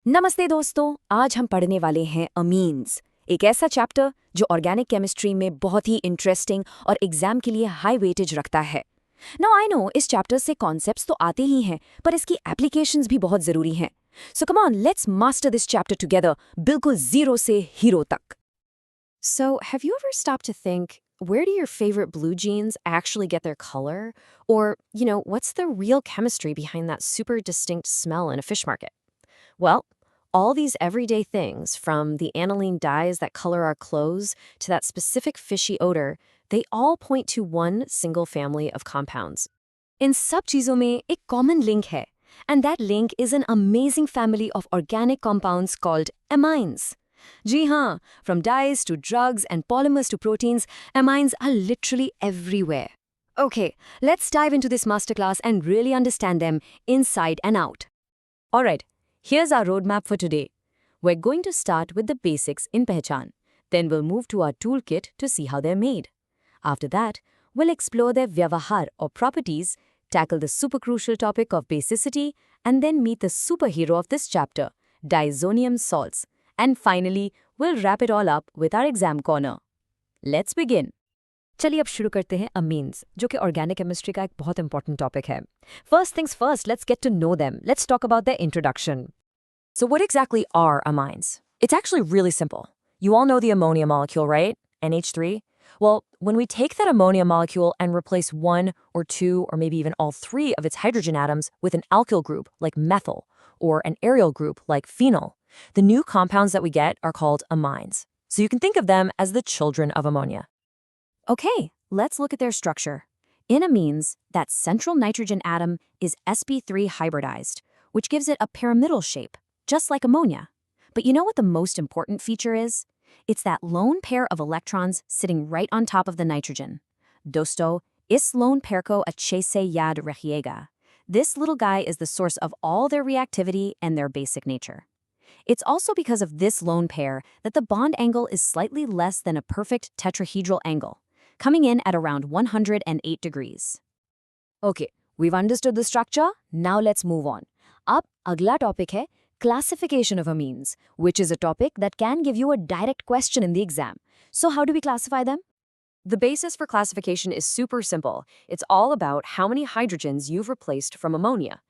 नमस्ते दोस्तों, आज हम पढ़ने वाले हैं अमीन्स, एक ऐसा चैप्टर जो ऑर्गेनिक केमिस्ट्री में बहुत ही इंटरेस्टिंग और एग्जाम के लिए हाई वेटेज रखता है। नाउ आई नो इस चैप्टर से कॉन्सेप्ट्स तो आते ही हैं, पर इसकी एप्लीकेशंस भी बहुत जरूरी हैं। So come on, let's master this chapter together, बिल्कुल जीरो से हीरो तक। So, have you ever stopped to think, where do your favorite blue jeans actually get their color? Or, what's the real chemistry behind that super distinct smell in a fish market? Well, all these everyday things, from the aniline dyes that color our clothes to that specific fishy odor, they all point to one single family of compounds. In सब चीजों में एक common link है, and that link is an amazing family of organic compounds called amines. जी हाँ, from dyes to drugs and polymers to proteins, amines are literally everywhere. Okay, let's dive into this masterclass and really understand them inside and out. Alright, here's our roadmap for today. We're going to start with the basics in Pehchan. Then we'll move to our toolkit to see how they're made. After that, we'll explore their vyavahar or properties, tackle the super crucial topic of basicity, and then meet the superhero of this chapter, diazonium salts. And finally, we'll wrap it all up with our exam corner. Let's begin. चलिए अब शुरू करते हैं amines, जो कि organic chemistry का एक बहुत इंपॉर्टेंट टॉपिक है। First things first, let's get to know them. Let's talk about their introduction. So what exactly are amines? It's actually really simple. You all know the ammonia molecule, right? NH3? Well, when we take that ammonia molecule and replace one or two or maybe even all three of its hydrogen atoms with an alkyl group like methyl or an aryl group like phenol, the new compounds that we get are called amines. So you can think of them as the children of ammonia. Okay, let's look at their structure. In amines, that central nitrogen atom is sp3 hybridized, which gives it a pyramidal shape, just like ammonia. But you know what the most important feature is? It's that lone pair of electrons sitting right on top of the nitrogen. Dosto, is lone pair ko अच्छे से याद रखिएगा. This little guy is the source of all their reactivity and their basic nature. It's also because of this lone pair that the bond angle is slightly less than a perfect tetrahedral angle, coming in at around 108 degrees. Okay, we've understood the structure. Now let's move on. Ab agla topic hai classification of amines, which is a topic that can give you a direct question in the exam. So how do we classify them? The basis for classification is super simple. It's all about how many hydrogens you've replaced from ammonia.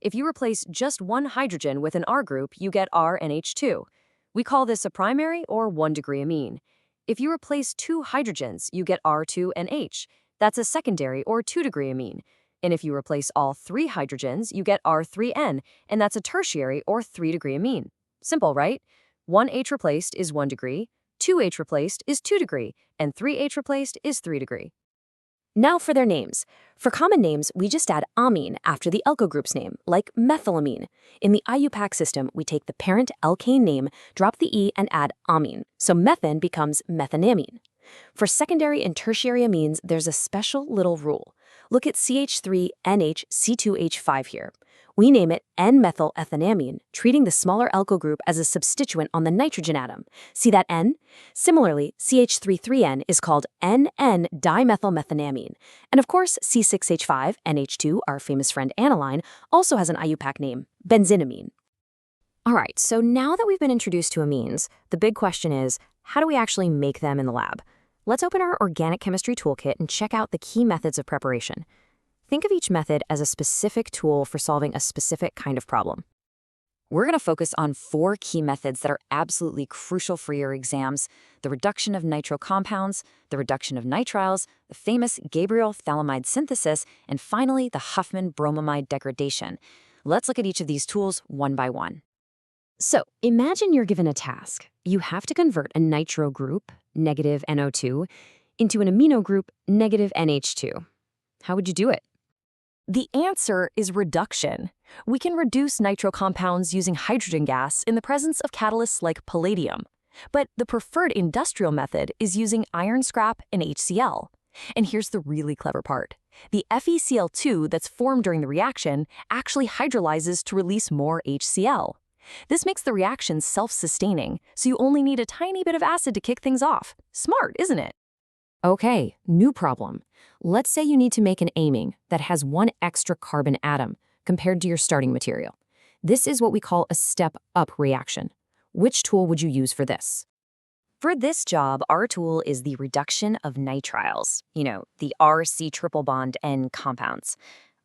If you replace just one hydrogen with an R group, you get RNH2. We call this a primary or 1-degree amine. If you replace two hydrogens, you get R2NH. That's a secondary or 2-degree amine. And if you replace all three hydrogens, you get R3N, and that's a tertiary or 3-degree amine. Simple, right? 1H replaced is 1 degree, 2H replaced is 2 degree, and 3H replaced is 3 degree. Now for their names. For common names, we just add amine after the alkyl group's name, like methylamine. In the IUPAC system, we take the parent alkane name, drop the E, and add amine, so methane becomes methanamine. For secondary and tertiary amines, there's a special little rule. Look at CH3NHC2H5 here. We name it N-methylethanamine, treating the smaller alkyl group as a substituent on the nitrogen atom. See that N? Similarly, CH33N is called NN-dimethylmethanamine. And of course, C6H5NH2, our famous friend aniline, also has an IUPAC name, benzinamine. Alright, so now that we've been introduced to amines, the big question is, how do we actually make them in the lab? Let's open our organic chemistry toolkit and check out the key methods of preparation. Think of each method as a specific tool for solving a specific kind of problem. We're going to focus on 4 key methods that are absolutely crucial for your exams: the reduction of nitro compounds, the reduction of nitriles, the famous Gabriel Phthalimide synthesis, and finally the Hoffmann Bromamide degradation. Let's look at each of these tools one by one. So, imagine you're given a task. You have to convert a nitro group, negative NO2, into an amino group, negative NH2. How would you do it? The answer is reduction. We can reduce nitro compounds using hydrogen gas in the presence of catalysts like palladium. But the preferred industrial method is using iron scrap and HCl. And here's the really clever part. The FeCl2 that's formed during the reaction actually hydrolyzes to release more HCl. This makes the reaction self-sustaining, so you only need a tiny bit of acid to kick things off. Smart, isn't it? Okay, new problem. Let's say you need to make an amine that has one extra carbon atom compared to your starting material. This is what we call a step-up reaction. Which tool would you use for this? For this job, our tool is the reduction of nitriles, the RC triple bond N compounds.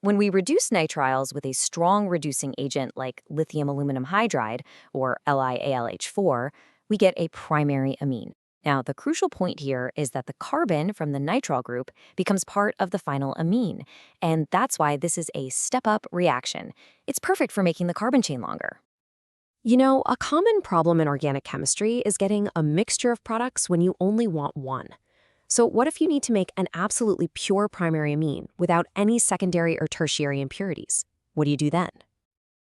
When we reduce nitriles with a strong reducing agent like lithium aluminum hydride, or LiAlH4, we get a primary amine. Now, the crucial point here is that the carbon from the nitrile group becomes part of the final amine, and that's why this is a step-up reaction. It's perfect for making the carbon chain longer. A common problem in organic chemistry is getting a mixture of products when you only want one. So what if you need to make an absolutely pure primary amine without any secondary or tertiary impurities? What do you do then?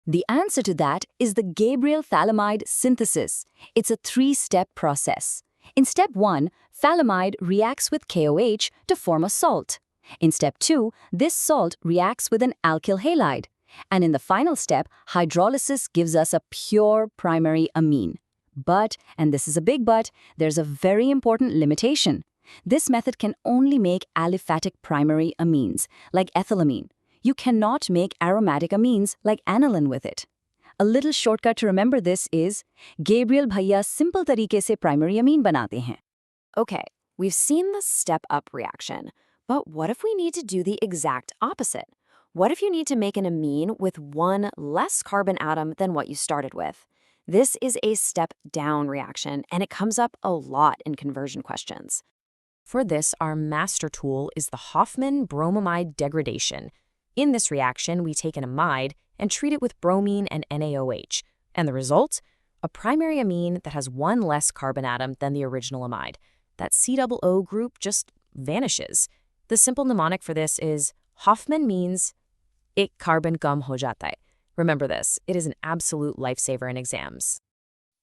The answer to that is the Gabriel phthalimide synthesis. It's a 3-step process. In step 1, phthalimide reacts with KOH to form a salt. In step 2, this salt reacts with an alkyl halide. And in the final step, hydrolysis gives us a pure primary amine. But, and this is a big but, there's a very important limitation. This method can only make aliphatic primary amines, like ethylamine. You cannot make aromatic amines like aniline with it. A little shortcut to remember this is, Gabriel भैया simple तरीके से primary amine बनाते हैं. Okay, we've seen the step-up reaction, but what if we need to do the exact opposite? What if you need to make an amine with one less carbon atom than what you started with? This is a step-down reaction, and it comes up a lot in conversion questions. For this, our master tool is the Hoffmann bromamide degradation. In this reaction, we take an amide and treat it with bromine and NaOH. And the result? A primary amine that has one less carbon atom than the original amide. That COO group just vanishes. The simple mnemonic for this is Hoffmann means ek carbon gum ho jata hai. Remember this, it is an absolute lifesaver in exams.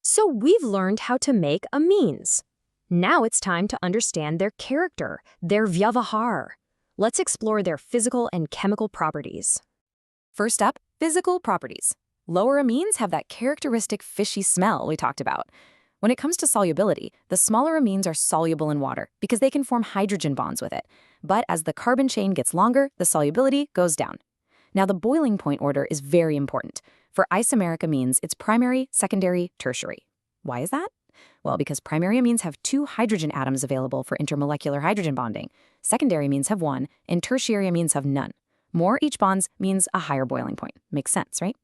So we've learned how to make amines. Now it's time to understand their character, their vyavahar. Let's explore their physical and chemical properties. First up, physical properties. Lower amines have that characteristic fishy smell we talked about. When it comes to solubility, the smaller amines are soluble in water because they can form hydrogen bonds with it. But as the carbon chain gets longer, the solubility goes down. Now, the boiling point order is very important. For isomeric amines, it's primary, secondary, tertiary. Why is that? Well, because primary amines have 2 hydrogen atoms available for intermolecular hydrogen bonding. Secondary amines have 1, and tertiary amines have none. More each bonds means a higher boiling point. Makes sense, right?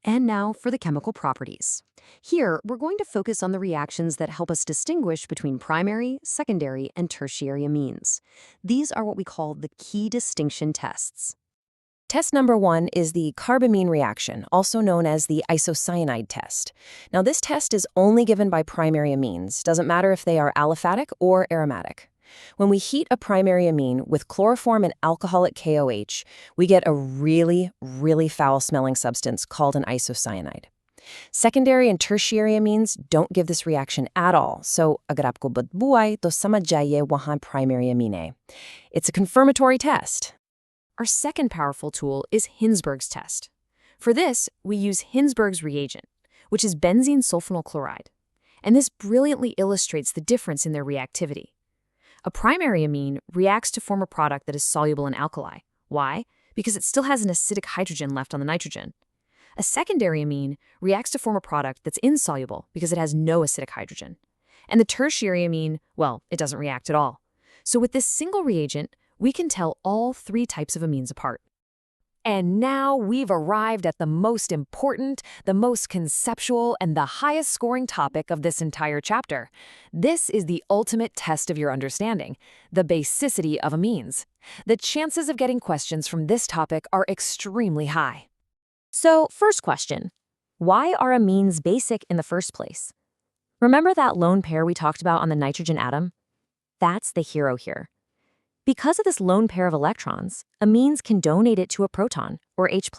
And now for the chemical properties. Here, we're going to focus on the reactions that help us distinguish between primary, secondary, and tertiary amines. These are what we call the key distinction tests. Test number 1 is the carbamine reaction, also known as the isocyanide test. Now, this test is only given by primary amines. Doesn't matter if they are aliphatic or aromatic. When we heat a primary amine with chloroform and alcoholic KOH, we get a really, really foul-smelling substance called an isocyanide. Secondary and tertiary amines don't give this reaction at all, so agar aapko badboo aaye to samajh jaiye wahan primary amine hai. It's a confirmatory test. Our second powerful tool is Hinsberg's test. For this, we use Hinsberg's reagent, which is benzene sulfonyl chloride. And this brilliantly illustrates the difference in their reactivity. A primary amine reacts to form a product that is soluble in alkali. Why? Because it still has an acidic hydrogen left on the nitrogen. A secondary amine reacts to form a product that's insoluble because it has no acidic hydrogen. And the tertiary amine, well, it doesn't react at all. So with this single reagent, we can tell all 3 types of amines apart. And now we've arrived at the most important, the most conceptual, and the highest scoring topic of this entire chapter. This is the ultimate test of your understanding, the basicity of amines. The chances of getting questions from this topic are extremely high. So, first question, why are amines basic in the first place? Remember that lone pair we talked about on the nitrogen atom? That's the hero here. Because of this lone pair of electrons, amines can donate it to a proton, or H+.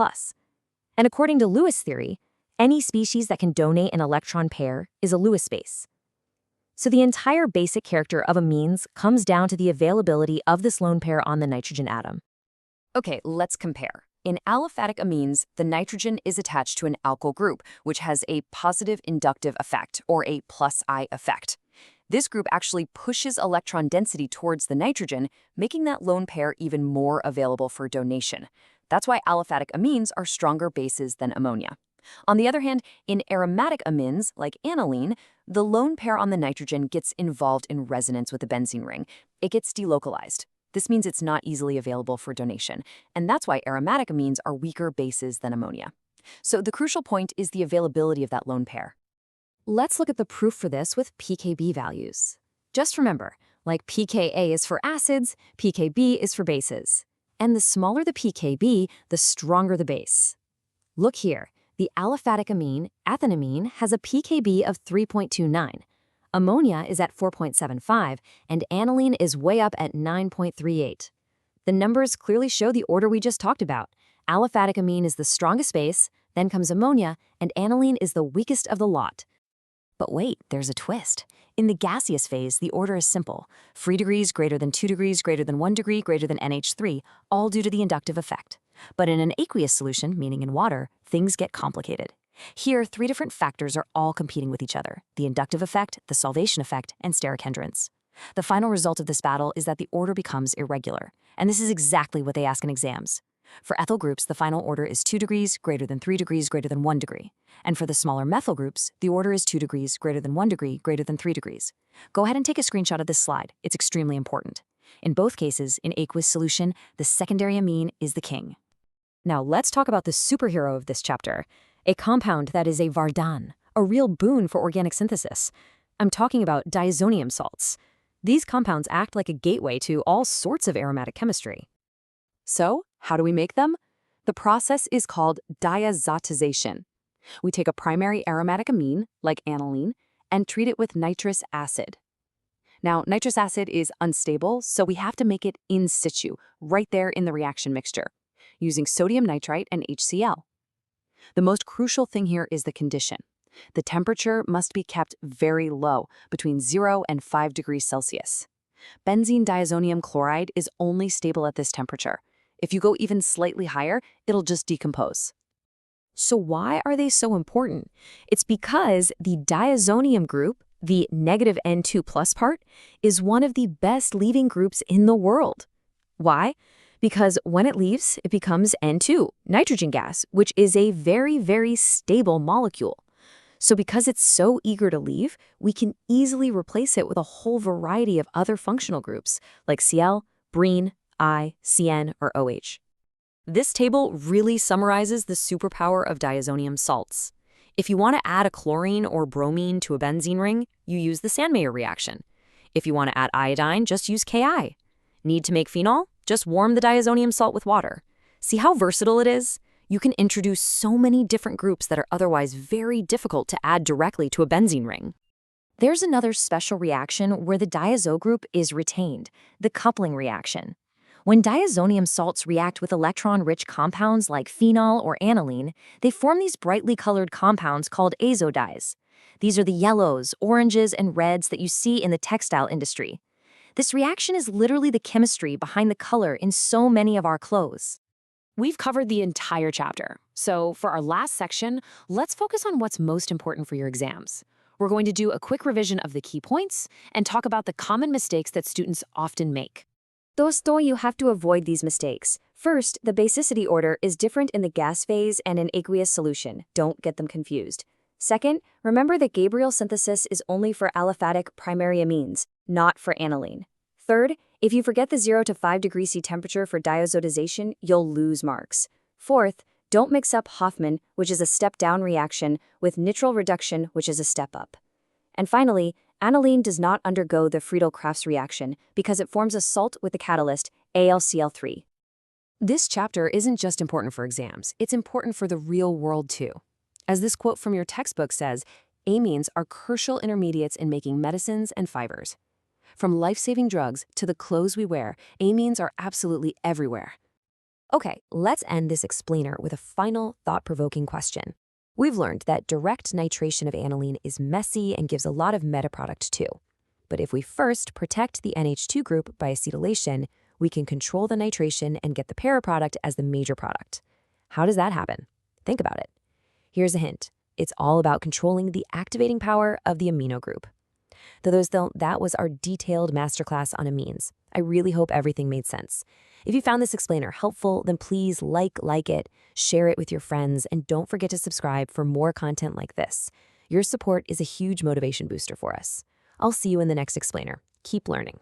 And according to Lewis theory, any species that can donate an electron pair is a Lewis base. So the entire basic character of amines comes down to the availability of this lone pair on the nitrogen atom. Okay, let's compare. In aliphatic amines, the nitrogen is attached to an alkyl group, which has a positive inductive effect, or a +I effect. This group actually pushes electron density towards the nitrogen, making that lone pair even more available for donation. That's why aliphatic amines are stronger bases than ammonia. On the other hand, in aromatic amines, like aniline, the lone pair on the nitrogen gets involved in resonance with the benzene ring. It gets delocalized. This means it's not easily available for donation, and that's why aromatic amines are weaker bases than ammonia. So the crucial point is the availability of that lone pair. Let's look at the proof for this with pKb values. Just remember, like pKa is for acids, pKb is for bases. And the smaller the pKb, the stronger the base. Look here, the aliphatic amine, ethanamine, has a pKb of 3.29. Ammonia is at 4.75, and aniline is way up at 9.38. The numbers clearly show the order we just talked about. Aliphatic amine is the strongest base, then comes ammonia, and aniline is the weakest of the lot. But wait, there's a twist. In the gaseous phase, the order is simple. Free degrees greater than 2 degrees greater than 1 degree greater than NH3, all due to the inductive effect. But in an aqueous solution, meaning in water, things get complicated. Here, 3 different factors are all competing with each other: the inductive effect, the solvation effect, and steric hindrance. The final result of this battle is that the order becomes irregular, and this is exactly what they ask in exams. For ethyl groups, the final order is 2 degrees greater than 3 degrees greater than 1 degree. And for the smaller methyl groups, the order is 2 degrees greater than 1 degree greater than 3 degrees. Go ahead and take a screenshot of this slide. It's extremely important. In both cases, in aqueous solution, the secondary amine is the king. Now let's talk about the superhero of this chapter, a compound that is a Vardhan, a real boon for organic synthesis. I'm talking about diazonium salts. These compounds act like a gateway to all sorts of aromatic chemistry. So, how do we make them? The process is called diazotization. We take a primary aromatic amine, like aniline, and treat it with nitrous acid. Now, nitrous acid is unstable, so we have to make it in situ, right there in the reaction mixture, using sodium nitrite and HCl. The most crucial thing here is the condition. The temperature must be kept very low, between 0 and 5 degrees Celsius. Benzene diazonium chloride is only stable at this temperature. If you go even slightly higher, it'll just decompose. So why are they so important? It's because the diazonium group, the negative N2 plus part, is one of the best leaving groups in the world. Why? Because when it leaves, it becomes N2, nitrogen gas, which is a very, very stable molecule. So because it's so eager to leave, we can easily replace it with a whole variety of other functional groups, like Cl, brine, I, CN, or OH. This table really summarizes the superpower of diazonium salts. If you want to add a chlorine or bromine to a benzene ring, you use the Sandmeyer reaction. If you want to add iodine, just use Ki. Need to make phenol? Just warm the diazonium salt with water. See how versatile it is? You can introduce so many different groups that are otherwise very difficult to add directly to a benzene ring. There's another special reaction where the diazo group is retained, the coupling reaction. When diazonium salts react with electron-rich compounds like phenol or aniline, they form these brightly colored compounds called azodies. These are the yellows, oranges, and reds that you see in the textile industry. This reaction is literally the chemistry behind the color in so many of our clothes. We've covered the entire chapter, so for our last section, let's focus on what's most important for your exams. We're going to do a quick revision of the key points and talk about the common mistakes that students often make. Dosto, you have to avoid these mistakes. First, the basicity order is different in the gas phase and in aqueous solution. Don't get them confused. Second, remember that Gabriel synthesis is only for aliphatic primary amines, not for aniline. Third, if you forget the 0 to 5 degrees C temperature for diazotization, you'll lose marks. Fourth, don't mix up Hoffmann, which is a step-down reaction, with nitral reduction, which is a step-up. And finally, aniline does not undergo the Friedel-Crafts reaction because it forms a salt with the catalyst AlCl3. This chapter isn't just important for exams, it's important for the real world too. As this quote from your textbook says, amines are crucial intermediates in making medicines and fibers. From life-saving drugs to the clothes we wear, amines are absolutely everywhere. Okay, let's end this explainer with a final thought-provoking question. We've learned that direct nitration of aniline is messy and gives a lot of metaproduct too. But if we first protect the NH2 group by acetylation, we can control the nitration and get the paraproduct as the major product. How does that happen? Think about it. Here's a hint. It's all about controlling the activating power of the amino group. That was our detailed masterclass on amines. I really hope everything made sense. If you found this explainer helpful, then please like it, share it with your friends, and don't forget to subscribe for more content like this. Your support is a huge motivation booster for us. I'll see you in the next explainer. Keep learning.